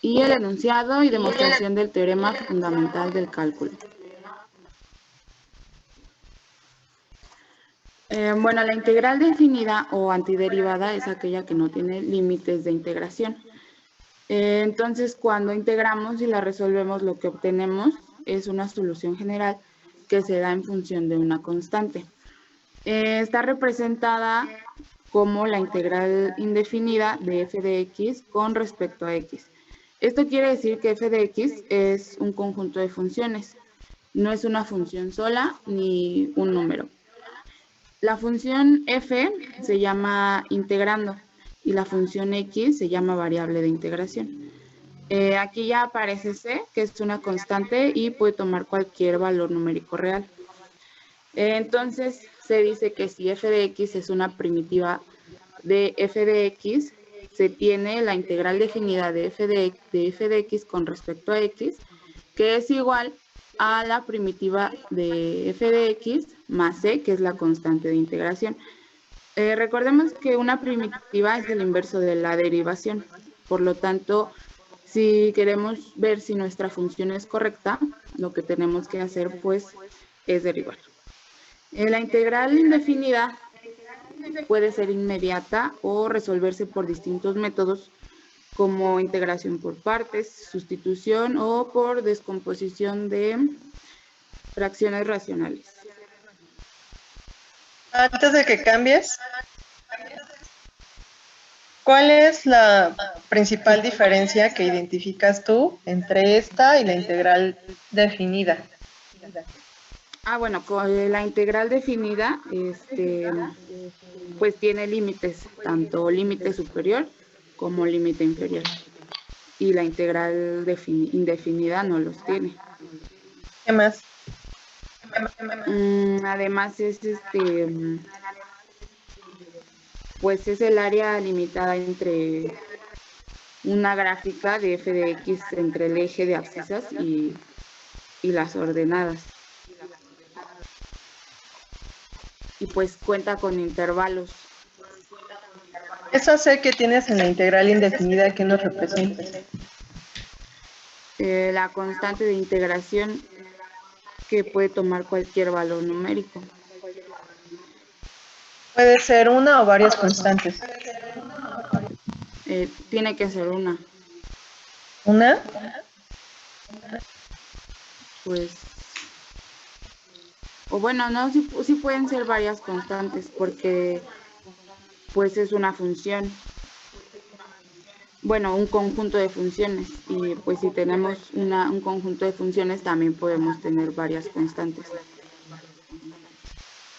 Y el enunciado y demostración del teorema fundamental del cálculo. Bueno, la integral definida o antiderivada es aquella que no tiene límites de integración. Entonces, cuando integramos y la resolvemos, lo que obtenemos es una solución general que se da en función de una constante. Está representada como la integral indefinida de f de x con respecto a x. Esto quiere decir que f de x es un conjunto de funciones. No es una función sola ni un número. La función f se llama integrando y la función x se llama variable de integración. Aquí ya aparece c, que es una constante y puede tomar cualquier valor numérico real. Entonces se dice que si f de x es una primitiva de f de x, se tiene la integral definida de f de x con respecto a x, que es igual a la primitiva de f de x más c, que es la constante de integración. Recordemos que una primitiva es el inverso de la derivación. Por lo tanto, si queremos ver si nuestra función es correcta, lo que tenemos que hacer pues es derivar. La integral indefinida puede ser inmediata o resolverse por distintos métodos como integración por partes, sustitución o por descomposición de fracciones racionales. Antes de que cambies, ¿cuál es la principal diferencia que identificas tú entre esta y la integral definida? Bueno, con la integral definida, pues tiene límites, tanto límite superior como límite inferior. Y la integral indefinida no los tiene. ¿Qué más? Además es pues es el área limitada entre una gráfica de f de x entre el eje de abscisas y las ordenadas. Y pues cuenta con intervalos. Esa c que tienes en la integral indefinida, ¿qué nos representa? La constante de integración que puede tomar cualquier valor numérico. Puede ser una o varias constantes. Tiene que ser una. ¿Una? Pues, o bueno, no, sí pueden ser varias constantes porque pues es una función. Bueno, un conjunto de funciones, y pues si tenemos un conjunto de funciones también podemos tener varias constantes.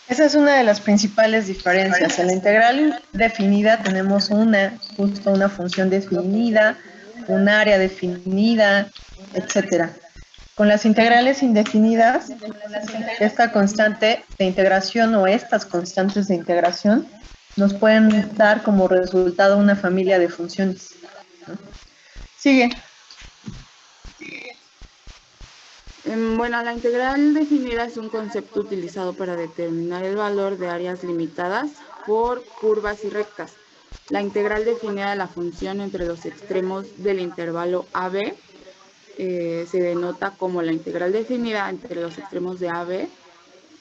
Esa es una de las principales diferencias. En la integral definida tenemos justo una función definida, un área definida, etc. Con las integrales indefinidas, esta constante de integración o estas constantes de integración nos pueden dar como resultado una familia de funciones. Sigue. Bueno, la integral definida es un concepto utilizado para determinar el valor de áreas limitadas por curvas y rectas. La integral definida de la función entre los extremos del intervalo AB se denota como la integral definida entre los extremos de AB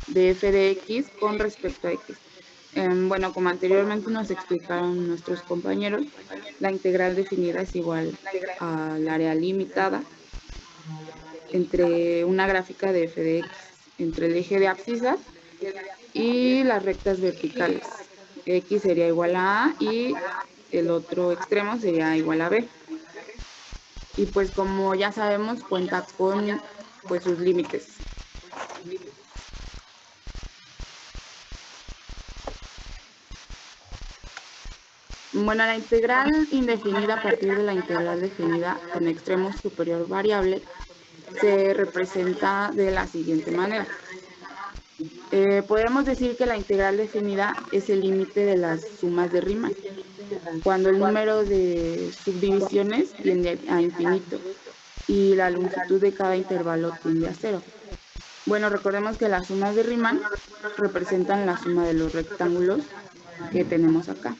de f de x con respecto a x. Bueno, como anteriormente nos explicaron nuestros compañeros, la integral definida es igual al área limitada entre una gráfica de f de x, entre el eje de abscisas y las rectas verticales. X sería igual a A y el otro extremo sería igual a B. Y pues como ya sabemos, cuenta con pues sus límites. Bueno, la integral indefinida a partir de la integral definida con extremo superior variable se representa de la siguiente manera. Podemos decir que la integral definida es el límite de las sumas de Riemann, cuando el número de subdivisiones tiende a infinito y la longitud de cada intervalo tiende a cero. Bueno, recordemos que las sumas de Riemann representan la suma de los rectángulos que tenemos acá.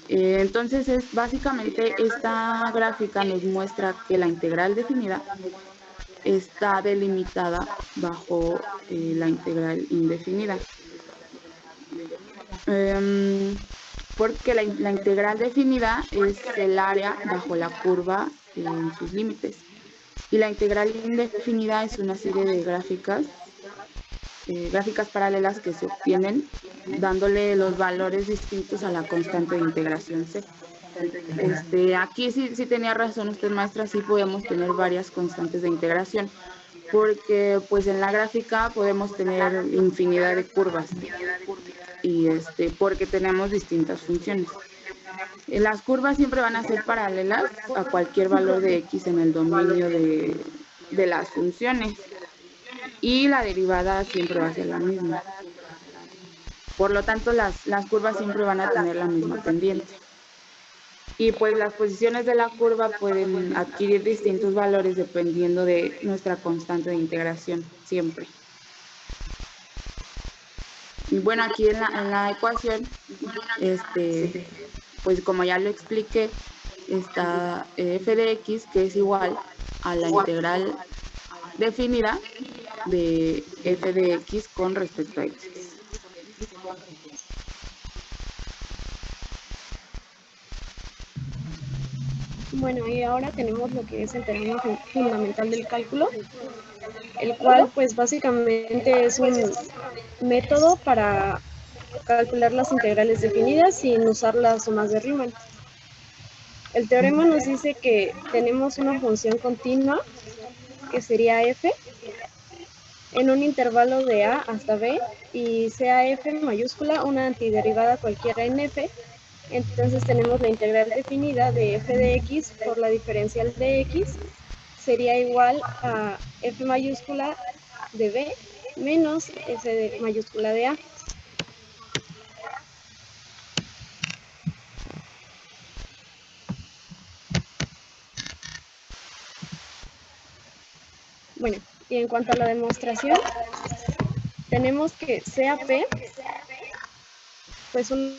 Entonces, básicamente esta gráfica nos muestra que la integral definida está delimitada bajo la integral indefinida. Porque la integral definida es el área bajo la curva en sus límites. Y la integral indefinida es una serie de gráficas paralelas que se obtienen dándole los valores distintos a la constante de integración C. Aquí sí tenía razón usted, maestra, sí podemos tener varias constantes de integración, porque pues en la gráfica podemos tener infinidad de curvas y porque tenemos distintas funciones. Las curvas siempre van a ser paralelas a cualquier valor de x en el dominio de las funciones y la derivada siempre va a ser la misma. Por lo tanto, las curvas siempre van a tener la misma pendiente. Y pues las posiciones de la curva pueden adquirir distintos valores dependiendo de nuestra constante de integración, siempre. Y bueno, aquí en la ecuación, pues como ya lo expliqué, está f de x, que es igual a la integral definida de f de x con respecto a x. Bueno, y ahora tenemos lo que es el teorema fundamental del cálculo, el cual pues básicamente es un método para calcular las integrales definidas sin usar las sumas de Riemann. El teorema nos dice que tenemos una función continua, que sería f, en un intervalo de a hasta b, y sea f mayúscula una antiderivada cualquiera en f. Entonces tenemos la integral definida de f de x por la diferencial de x, sería igual a f mayúscula de b menos f de mayúscula de a. Bueno, y en cuanto a la demostración, tenemos que CAP, pues una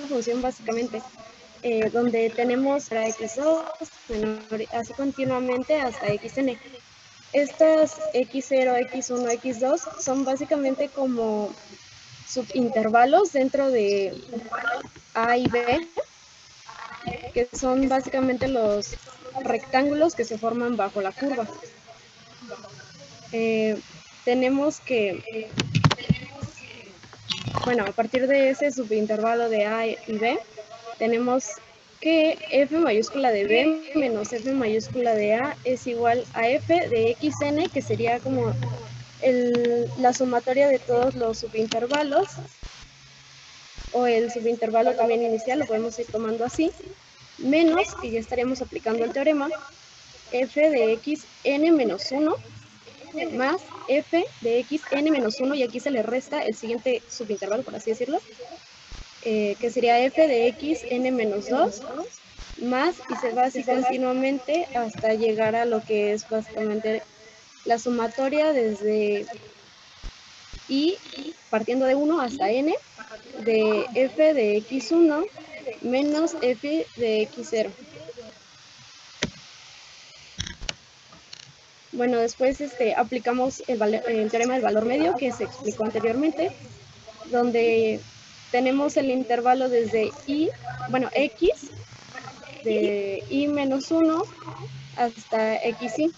función básicamente, donde tenemos para x2, así continuamente hasta xn. Estas x0, x1, x2 son básicamente como subintervalos dentro de a y b, que son básicamente los rectángulos que se forman bajo la curva. Tenemos que, bueno, a partir de ese subintervalo de a y b, tenemos que f mayúscula de b menos f mayúscula de a es igual a f de xn, que sería como la sumatoria de todos los subintervalos, o el subintervalo también inicial, lo podemos ir tomando así, menos, que ya estaríamos aplicando el teorema, f de xn menos 1 más f de xn menos 1, y aquí se le resta el siguiente subintervalo, por así decirlo, que sería f de xn menos 2, más, y se va así continuamente hasta llegar a lo que es básicamente la sumatoria desde i, partiendo de 1 hasta n, de f de x1 menos f de x0. Bueno, después aplicamos el teorema del valor medio que se explicó anteriormente, donde tenemos el intervalo desde x, de i menos 1 hasta xi,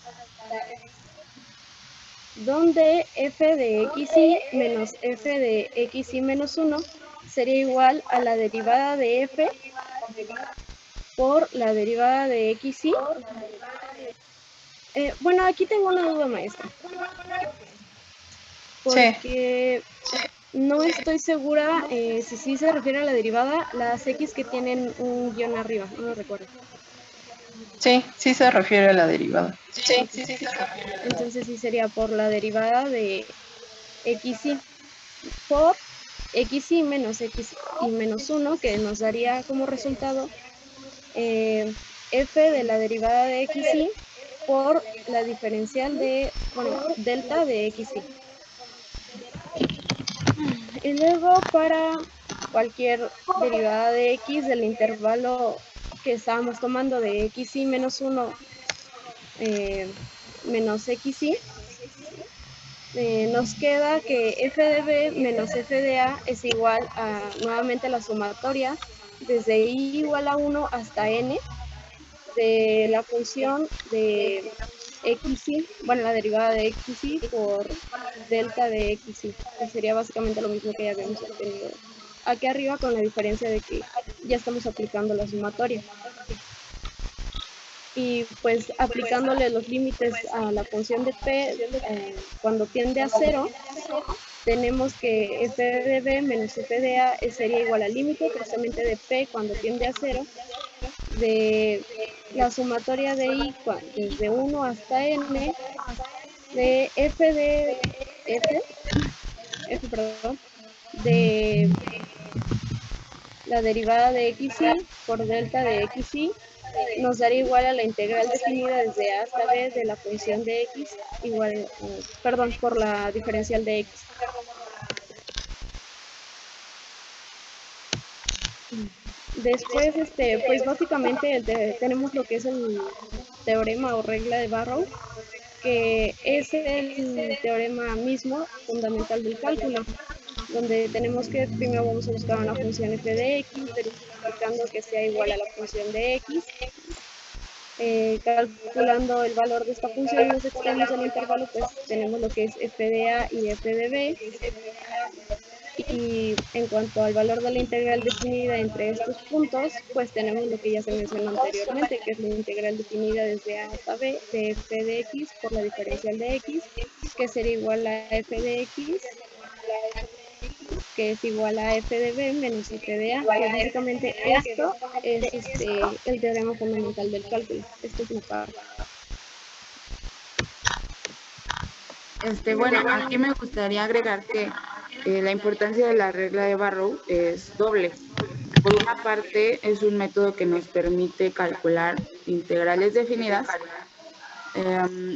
donde f de xi menos f de xi menos 1 sería igual a la derivada de f por la derivada de xi. Bueno, aquí tengo una duda, maestra. Porque no estoy segura si sí se refiere a la derivada, las x que tienen un guión arriba, no lo recuerdo. Sí, sí se refiere a la derivada. Sí. Entonces sí sería por la derivada de xi por xi menos x y menos 1, que nos daría como resultado f de la derivada de xi por la diferencial de, delta de xi. Y luego para cualquier derivada de x del intervalo que estábamos tomando de xy menos 1 menos xy, nos queda que f de b menos f de a es igual a nuevamente la sumatoria desde i igual a 1 hasta n de la función de xy, bueno, la derivada de xy por delta de xy, que sería básicamente lo mismo que ya habíamos obtenido aquí arriba, con la diferencia de que ya estamos aplicando la sumatoria. Y pues aplicándole los límites a la función de p cuando tiende a 0, tenemos que f de b menos f de a sería igual al límite precisamente de p cuando tiende a 0 de la sumatoria de i desde 1 hasta n de f de f perdón, de la derivada de xy por delta de xy nos daría igual a la integral definida desde a hasta b de la función de x igual, perdón, por la diferencial de x. Después, pues básicamente tenemos lo que es el teorema o regla de Barrow, que es el teorema mismo fundamental del cálculo, donde tenemos que primero vamos a buscar una función f de x, verificando que sea igual a la función de x, calculando el valor de esta función en los extremos del intervalo, pues tenemos lo que es f de a y f de b. Y en cuanto al valor de la integral definida entre estos puntos, pues tenemos lo que ya se mencionó anteriormente, que es la integral definida desde a hasta b de f de x por la diferencial de x, que sería igual a f de x, que es igual a f de b menos f de a, que básicamente esto es el teorema fundamental del cálculo. Esto es una parte. Bueno, aquí me gustaría agregar que la importancia de la regla de Barrow es doble. Por una parte, es un método que nos permite calcular integrales definidas,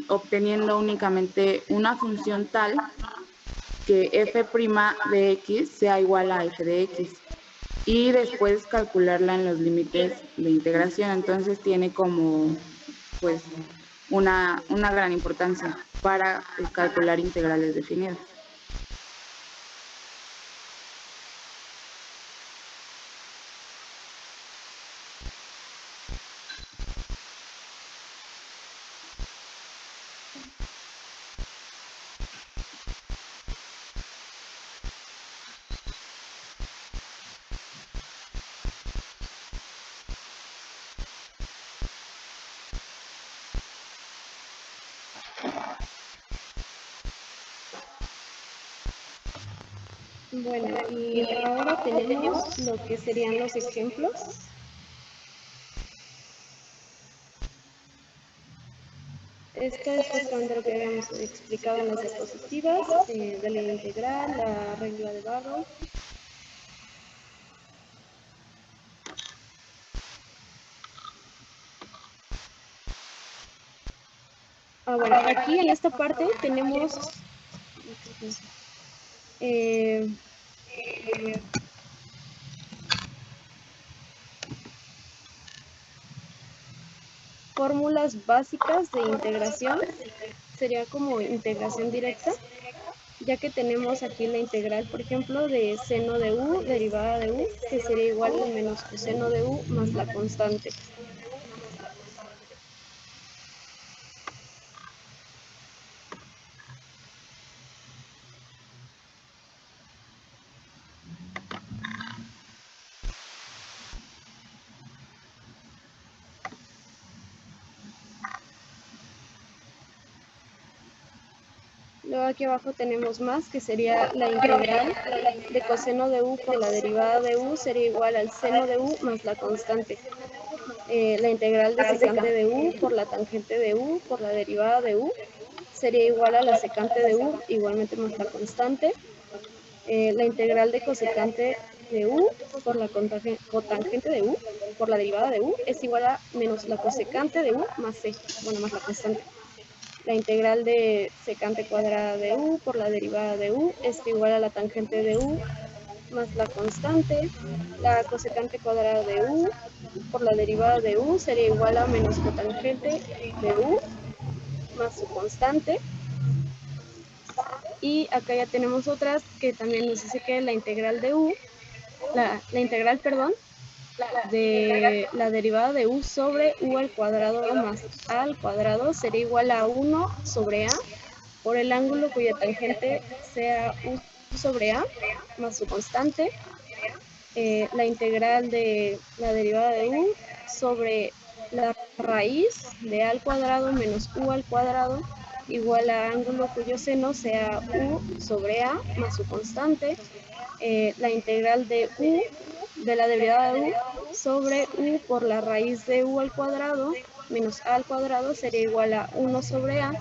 obteniendo únicamente una función tal que f' de x sea igual a f de x, y después calcularla en los límites de integración. Entonces tiene como pues una gran importancia para calcular integrales definidas. Bueno, y ahora tenemos lo que serían los ejemplos. Esto es básicamente lo que habíamos explicado en las diapositivas, de la integral, la regla de Barrow. Bueno, aquí en esta parte tenemos fórmulas básicas de integración, sería como integración directa, ya que tenemos aquí la integral, por ejemplo, de seno de u, derivada de u, que sería igual a menos coseno de u más la constante. Luego aquí abajo tenemos más, que sería la integral de coseno de u por la derivada de u sería igual al seno de u más la constante. La integral de secante de u por la tangente de u por la derivada de u sería igual a la secante de u igualmente más la constante. La integral de cosecante de u por la cotangente de u por la derivada de u es igual a menos la cosecante de u más c, bueno, más la constante. La integral de secante cuadrada de u por la derivada de u es igual a la tangente de u más la constante. La cosecante cuadrada de u por la derivada de u sería igual a menos cotangente de u más su constante. Y acá ya tenemos otras que también nos dice que la integral de u, la integral, perdón, de la derivada de u sobre u al cuadrado más a al cuadrado sería igual a 1 sobre a por el ángulo cuya tangente sea u sobre a más su constante. La integral de la derivada de u sobre la raíz de a al cuadrado menos u al cuadrado igual a ángulo cuyo seno sea u sobre a más su constante. La integral de u de la derivada de u sobre u por la raíz de u al cuadrado menos a al cuadrado sería igual a 1 sobre a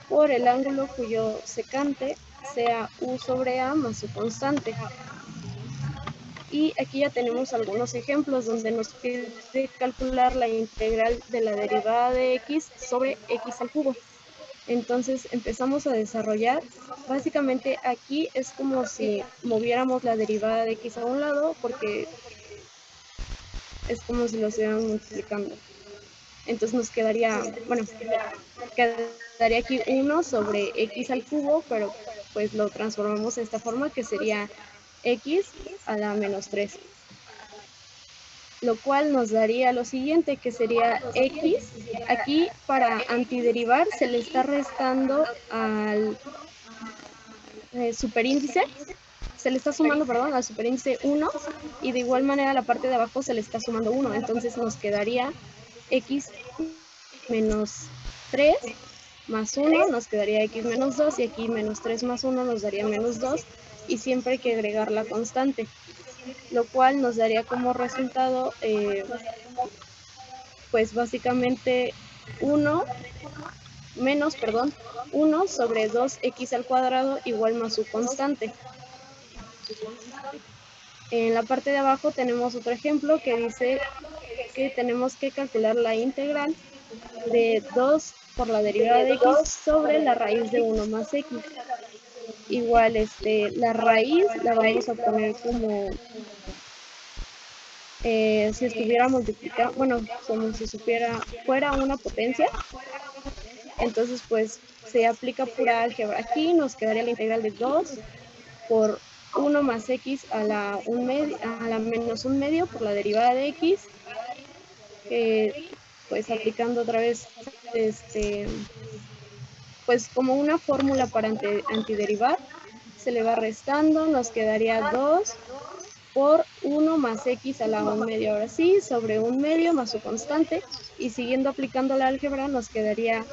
por el ángulo cuyo secante sea u sobre a más su constante. Y aquí ya tenemos algunos ejemplos donde nos pide calcular la integral de la derivada de x sobre x al cubo. Entonces empezamos a desarrollar. Básicamente aquí es como si moviéramos la derivada de x a un lado porque es como si lo estuviéramos multiplicando. Entonces nos quedaría, bueno, quedaría aquí 1 sobre x al cubo, pero pues lo transformamos de esta forma que sería x a la menos 3. Lo cual nos daría lo siguiente, que sería x. Aquí para antiderivar se le está restando al superíndice, se le está sumando, perdón, al superíndice 1 y de igual manera a la parte de abajo se le está sumando 1. Entonces nos quedaría x menos 3 más 1, nos quedaría x menos 2 y aquí menos 3 más 1 nos daría menos 2 y siempre hay que agregar la constante, lo cual nos daría como resultado pues básicamente 1 sobre 2x al cuadrado igual más su constante. En la parte de abajo tenemos otro ejemplo que dice que tenemos que calcular la integral de 2 por la derivada de x sobre la raíz de 1 más x. Igual la raíz la vamos a poner como si estuviera multiplicado, bueno, como si fuera una potencia. Entonces pues se aplica pura álgebra. Aquí nos quedaría la integral de 2 por 1 más x a la menos 1 medio por la derivada de x, pues aplicando otra vez pues como una fórmula para antiderivar, se le va restando, nos quedaría 2 por 1 más x a la 1 medio, ahora sí, sobre 1 medio más su constante, y siguiendo aplicando la álgebra nos quedaría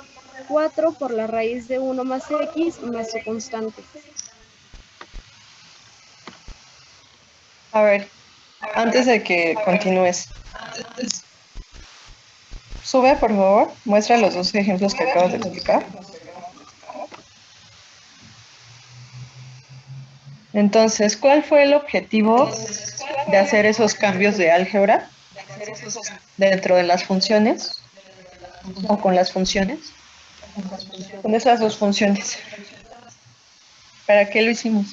4 por la raíz de 1 más x más su constante. A ver, antes de que continúes, sube por favor, muestra los dos ejemplos que acabas de explicar. Entonces, ¿cuál fue el objetivo de hacer esos cambios de álgebra dentro de las funciones o con las funciones? Con esas dos funciones. ¿Para qué lo hicimos?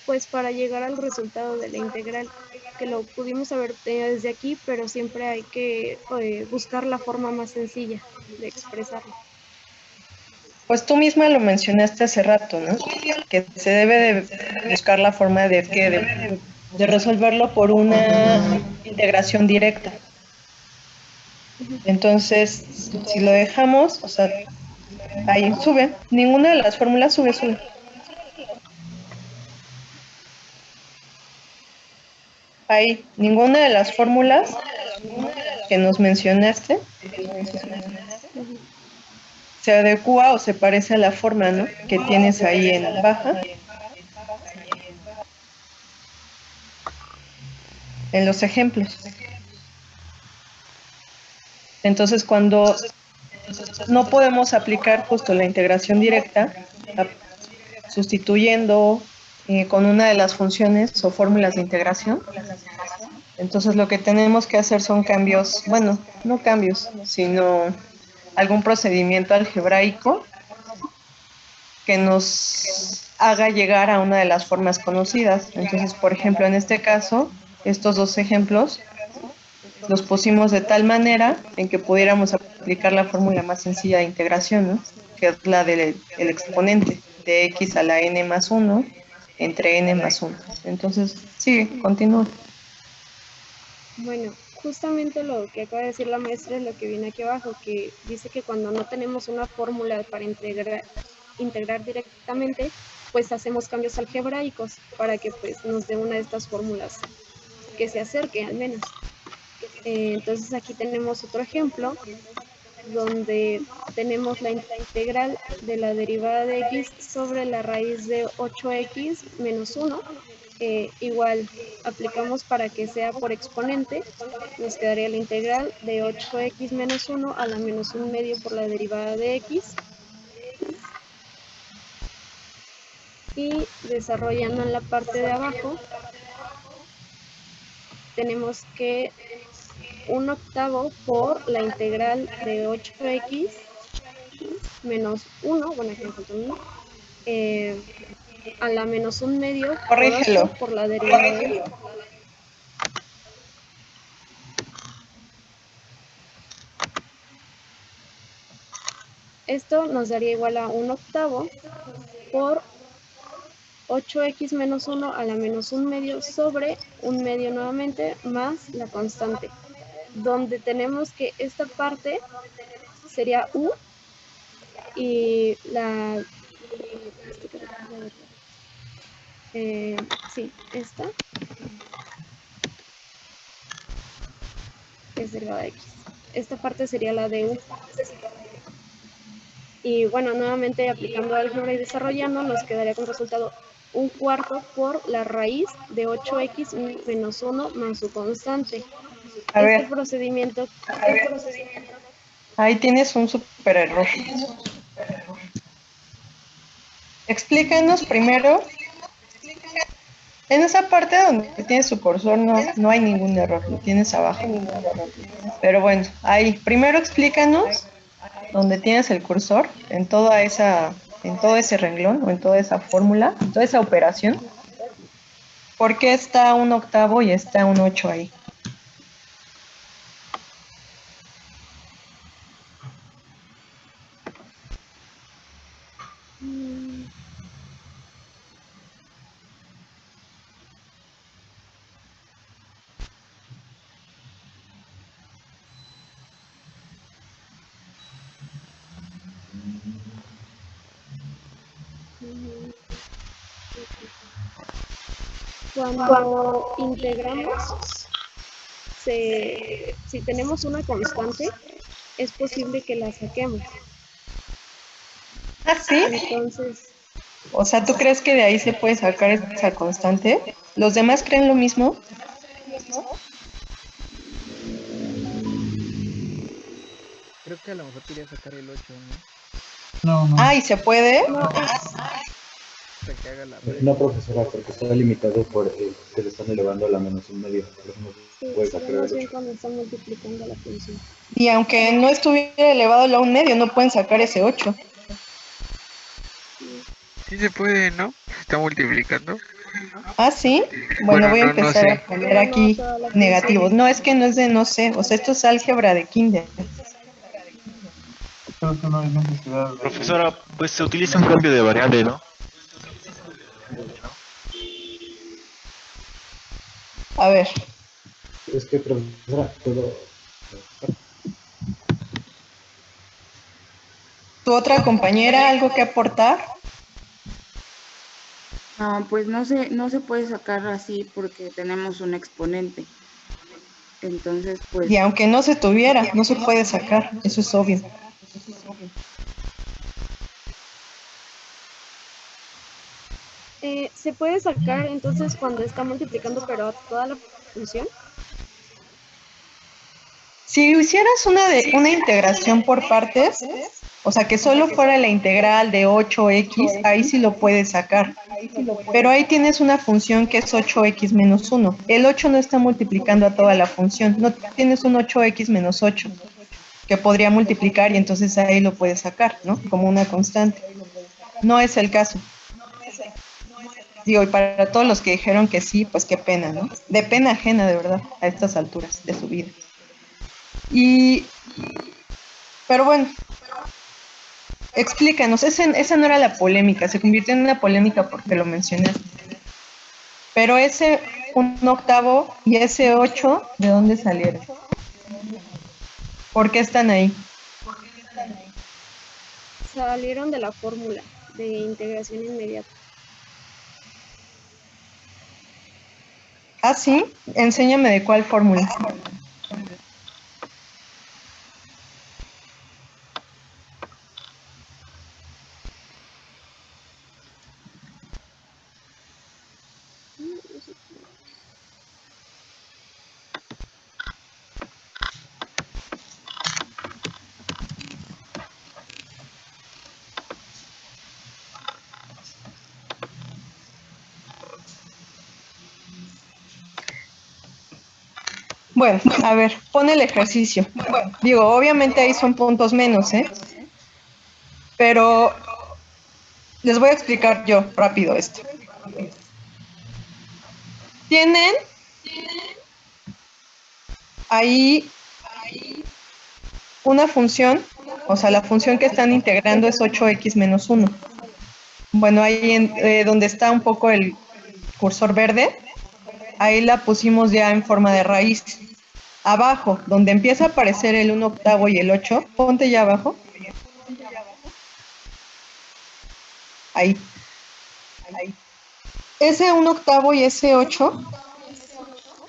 Pues para llegar al resultado de la integral, que lo pudimos haber tenido desde aquí, pero siempre hay que buscar la forma más sencilla de expresarlo. Pues tú misma lo mencionaste hace rato, ¿no? Que se debe de buscar la forma de resolverlo por una integración directa. Entonces, si lo dejamos, o sea, ahí sube, ninguna de las fórmulas sube. Ahí, ninguna de las fórmulas que nos mencionaste se adecua o se parece a la forma, ¿no?, que tienes ahí en baja. En los ejemplos. Entonces, cuando no podemos aplicar justo la integración directa, sustituyendo con una de las funciones o fórmulas de integración, Entonces lo que tenemos que hacer son cambios, bueno, no cambios, sino algún procedimiento algebraico que nos haga llegar a una de las formas conocidas. Entonces, por ejemplo, en este caso, estos dos ejemplos los pusimos de tal manera en que pudiéramos aplicar la fórmula más sencilla de integración, ¿no? Que es la del el exponente de x a la n más 1 entre n más 1. Entonces, sí, continúa. Bueno, justamente lo que acaba de decir la maestra es lo que viene aquí abajo, que dice que cuando no tenemos una fórmula para integrar directamente, pues hacemos cambios algebraicos para que pues nos dé una de estas fórmulas que se acerque al menos. Entonces aquí tenemos otro ejemplo donde tenemos la integral de la derivada de x sobre la raíz de 8x menos 1. Igual aplicamos para que sea por exponente, nos quedaría la integral de 8x menos 1 a la menos 1 medio por la derivada de x. Y desarrollando en la parte de abajo, tenemos que 1/8 por la integral de 8x menos 1, bueno aquí me falta 1, a la menos 1 medio por 8 por la derivada de y. Esto nos daría igual a 1/8 por 8x menos 1 a la menos 1 medio sobre 1 medio nuevamente más la constante, donde tenemos que esta parte sería u y la... sí, esta es derivada de x. Esta parte sería la de u. Y bueno, nuevamente aplicando álgebra y desarrollando, nos quedaría como resultado 1/4 por la raíz de 8x menos 1 más su constante. A ver, Procedimiento... ahí tienes un super error. Explícanos primero. En esa parte donde tienes su cursor no hay ningún error, lo tienes abajo. Pero bueno, ahí, primero explícanos donde tienes el cursor, en todo ese renglón o en toda esa fórmula, en toda esa operación. ¿Por qué está 1/8 y está 1/8 ahí? Cuando integramos, si tenemos una constante, es posible que la saquemos. ¿Ah, sí? Entonces, O sea, ¿tú crees que de ahí se puede sacar esa constante? ¿Los demás creen lo mismo? Creo que a lo mejor quería sacar el 8, No, no. Ah, ¿y se puede? no, Para que haga la regla. No, profesora, porque está limitado por que le están elevando a la menos 1 medio. Por eso no sí, puede sacar más el bien 8. cuando están multiplicando la función. Y aunque no estuviera elevado a la 1 medio, no pueden sacar ese 8. Sí se puede, ¿no? Se está multiplicando. ¿Ah, sí? Bueno, Bueno, voy a no empezar sé. a poner aquí negativos. No, es que no es de no sé. O sea, esto es álgebra de kinder. Creo que no hay necesidad de... Profesora, pues se utiliza un cambio de variable, ¿no? A ver, Es que, profesora, todo... ¿tu otra compañera algo que aportar? Pues no se puede sacar así porque tenemos un exponente. Entonces, pues Y aunque no se tuviera, no se puede sacar. Eso es obvio. Se puede sacar entonces cuando está multiplicando pero a toda la función. Si hicieras una integración por partes, o sea, que solo fuera la integral de 8x, ahí sí lo puedes sacar. Pero ahí tienes una función que es 8x menos 1. El 8 no está multiplicando a toda la función. No tienes un 8x menos 8 que podría multiplicar y entonces ahí lo puedes sacar, ¿no? Como una constante. No es el caso. Digo, y para todos los que dijeron que sí, pues qué pena, ¿no? De pena ajena, de verdad, a estas alturas de su vida. Pero bueno, explícanos, esa no era la polémica, se convirtió en una polémica porque lo mencionaste. Pero ese 1/8 y ese 8, ¿de dónde salieron? ¿Por qué están ahí? Salieron de la fórmula de integración inmediata. Ah, sí, enséñame de cuál fórmula. Bueno, a ver, pon el ejercicio. Digo, obviamente ahí son puntos menos, ¿eh? Pero les voy a explicar yo rápido esto. Tienen ahí una función, o sea, la función que están integrando es 8x menos 1. Bueno, ahí donde está un poco el cursor verde, ahí la pusimos ya en forma de raíz. Abajo, donde empieza a aparecer el 1/8 y el 8, ponte ya abajo. Ahí. Ese 1/8 y ese 8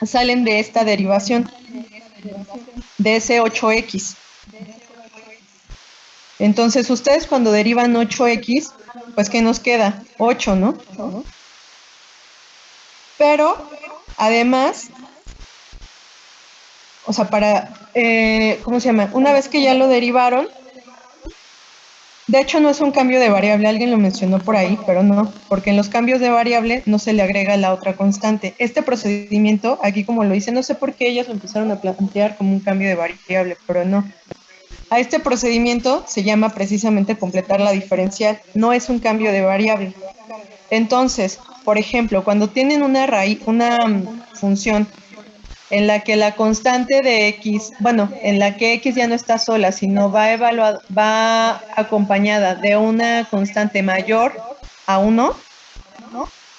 salen de esta derivación, de ese 8x. Entonces, ustedes cuando derivan 8x, pues ¿qué nos queda? 8, ¿no? Pero, además, o sea, ¿cómo se llama? Una vez que ya lo derivaron, de hecho no es un cambio de variable, alguien lo mencionó por ahí, pero no, porque en los cambios de variable no se le agrega la otra constante. Este procedimiento, aquí como lo hice, no sé por qué ellos lo empezaron a plantear como un cambio de variable, pero no. A este procedimiento se llama precisamente completar la diferencial, no es un cambio de variable. Entonces, por ejemplo, cuando tienen una función en la que la constante de x, bueno, en la que x ya no está sola, sino va acompañada de una constante mayor a 1,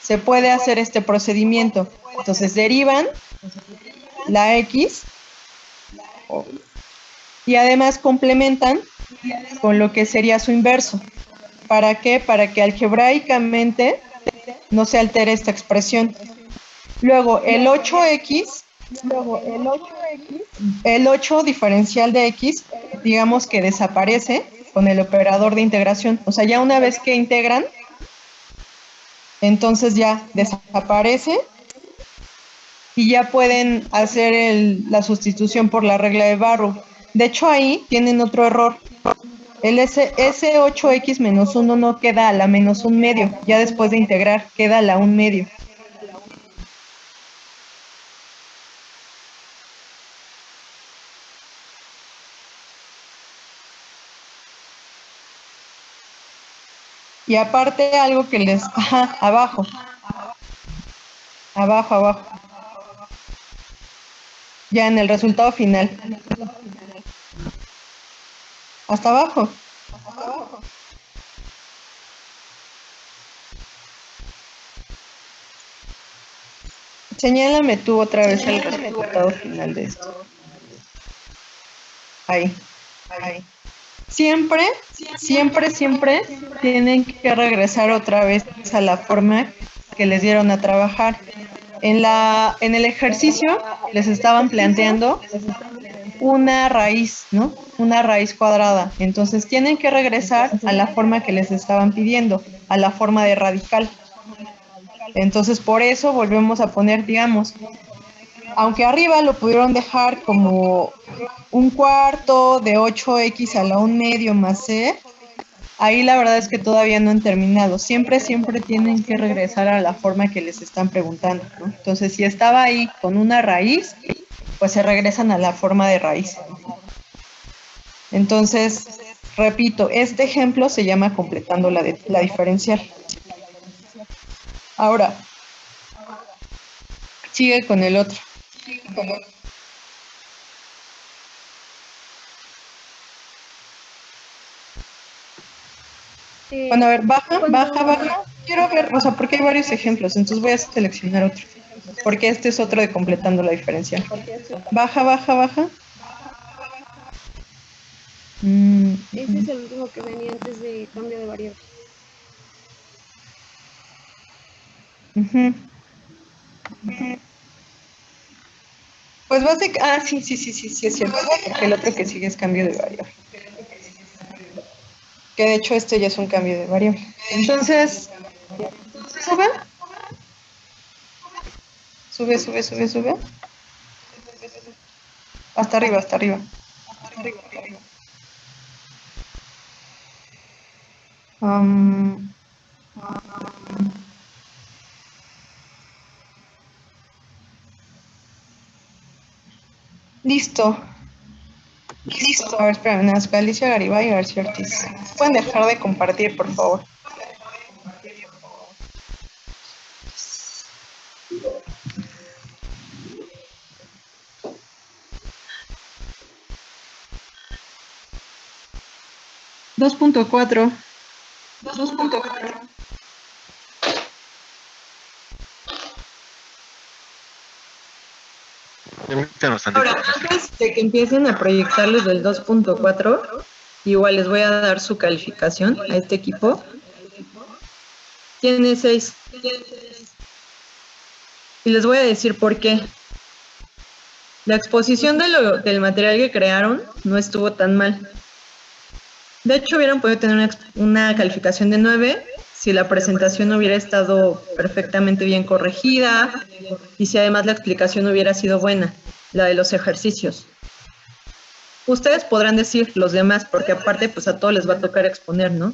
se puede hacer este procedimiento. Entonces derivan la x y además complementan con lo que sería su inverso. ¿Para qué? Para que algebraicamente no se altere esta expresión. Luego, el 8x, el 8 diferencial de x, digamos que desaparece con el operador de integración. O sea, ya una vez que integran, entonces ya desaparece y ya pueden hacer la sustitución por la regla de Barrow. De hecho, ahí tienen otro error. Ese 8x menos 1 no queda a la menos 1/2. Ya después de integrar, queda a la 1/2. Y aparte algo que les... Ajá, abajo. Abajo. Ya en el resultado final. Hasta abajo. Señálame tú otra vez el resultado final de esto. Ahí. Siempre tienen que regresar otra vez a la forma que les dieron a trabajar. En el ejercicio les estaban planteando una raíz, ¿no? Una raíz cuadrada. Entonces tienen que regresar a la forma que les estaban pidiendo, a la forma de radical. Entonces por eso volvemos a poner, digamos, aunque arriba lo pudieron dejar como 1/4 de 8x a la 1/2 más c, Ahí la verdad es que todavía no han terminado. Siempre tienen que regresar a la forma que les están preguntando, ¿no? Entonces, si estaba ahí con una raíz, pues se regresan a la forma de raíz. Entonces, repito, este ejemplo se llama completando la diferencial. Ahora, sigue con el otro. Bueno, a ver, baja. Quiero ver, o sea, porque hay varios ejemplos, entonces voy a seleccionar otro. Porque este es otro de completando la diferencial. Baja. Ese es el último que venía antes de cambio de variable. Pues sí, es cierto. Porque el otro que sigue es cambio de variable. Que de hecho este ya es un cambio de variable. Entonces, sube. Hasta arriba. Listo. A ver, espérame, Nazca, Alicia Garibay y García Ortiz. ¿Pueden dejar de compartir, por favor? (2.4) Permítanos tantito. Ahora, antes de que empiecen a proyectarles del 2.4, igual les voy a dar su calificación a este equipo. Tiene 6. Y les voy a decir por qué. La exposición del material que crearon no estuvo tan mal. De hecho, hubieran podido tener una calificación de 9 si la presentación hubiera estado perfectamente bien corregida y si además la explicación hubiera sido buena, la de los ejercicios. Ustedes podrán decir, los demás, porque aparte pues a todos les va a tocar exponer, ¿no?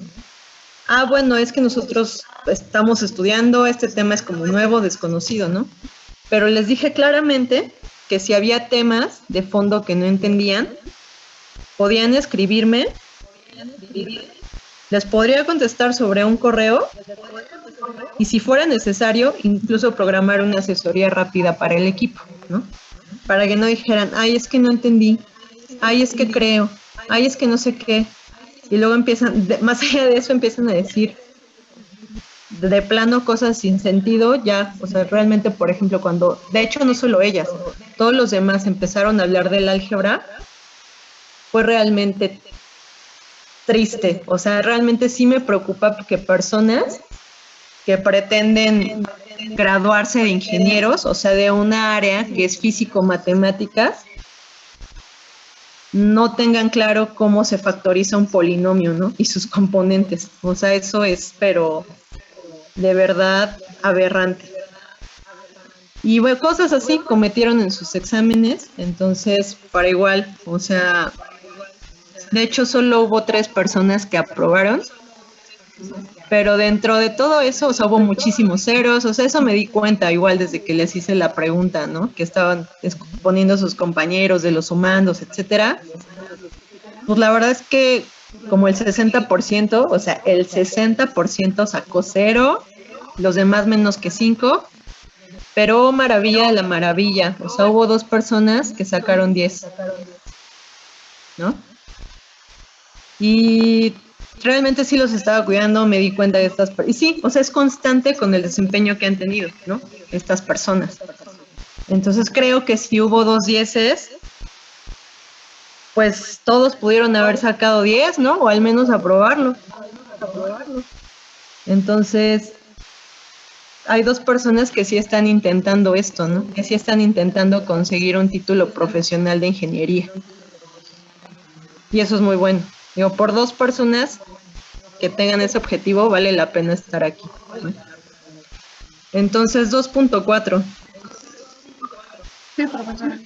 Bueno, es que nosotros estamos estudiando, este tema es como nuevo, desconocido, ¿no? Pero les dije claramente que si había temas de fondo que no entendían, podían escribirme, les podría contestar sobre un correo y si fuera necesario, incluso programar una asesoría rápida para el equipo, ¿no? Para que no dijeran, es que no entendí, es que creo, es que no sé qué. Y luego más allá de eso empiezan a decir de plano cosas sin sentido, ya, o sea, realmente, por ejemplo, de hecho no solo ellas, todos los demás empezaron a hablar del álgebra, fue realmente triste, o sea, realmente sí me preocupa que personas que pretenden graduarse de ingenieros, o sea, de una área que es físico-matemáticas, no tengan claro cómo se factoriza un polinomio, ¿no? Y sus componentes. O sea, eso es, pero de verdad aberrante. Y bueno, cosas así cometieron en sus exámenes, entonces, para igual, o sea, de hecho solo hubo 3 personas que aprobaron, pero dentro de todo eso, o sea, hubo muchísimos ceros, o sea, eso me di cuenta igual desde que les hice la pregunta, ¿no? Que estaban poniendo sus compañeros de los sumandos, etcétera. Pues la verdad es que como el 60%, o sea, el 60% sacó 0, los demás menos que 5, pero maravilla de la maravilla, o sea, hubo 2 personas que sacaron 10, ¿no? Y realmente sí los estaba cuidando, me di cuenta de y sí, o sea, es constante con el desempeño que han tenido, ¿no? Estas personas. Entonces creo que si hubo 2 dieces, pues todos pudieron haber sacado 10, ¿no? O al menos aprobarlo. Entonces, hay 2 personas que sí están intentando esto, ¿no? Que sí están intentando conseguir un título profesional de ingeniería. Y eso es muy bueno. Digo, por 2 personas que tengan ese objetivo, vale la pena estar aquí, ¿no? Entonces, 2.4. Sí, profesora.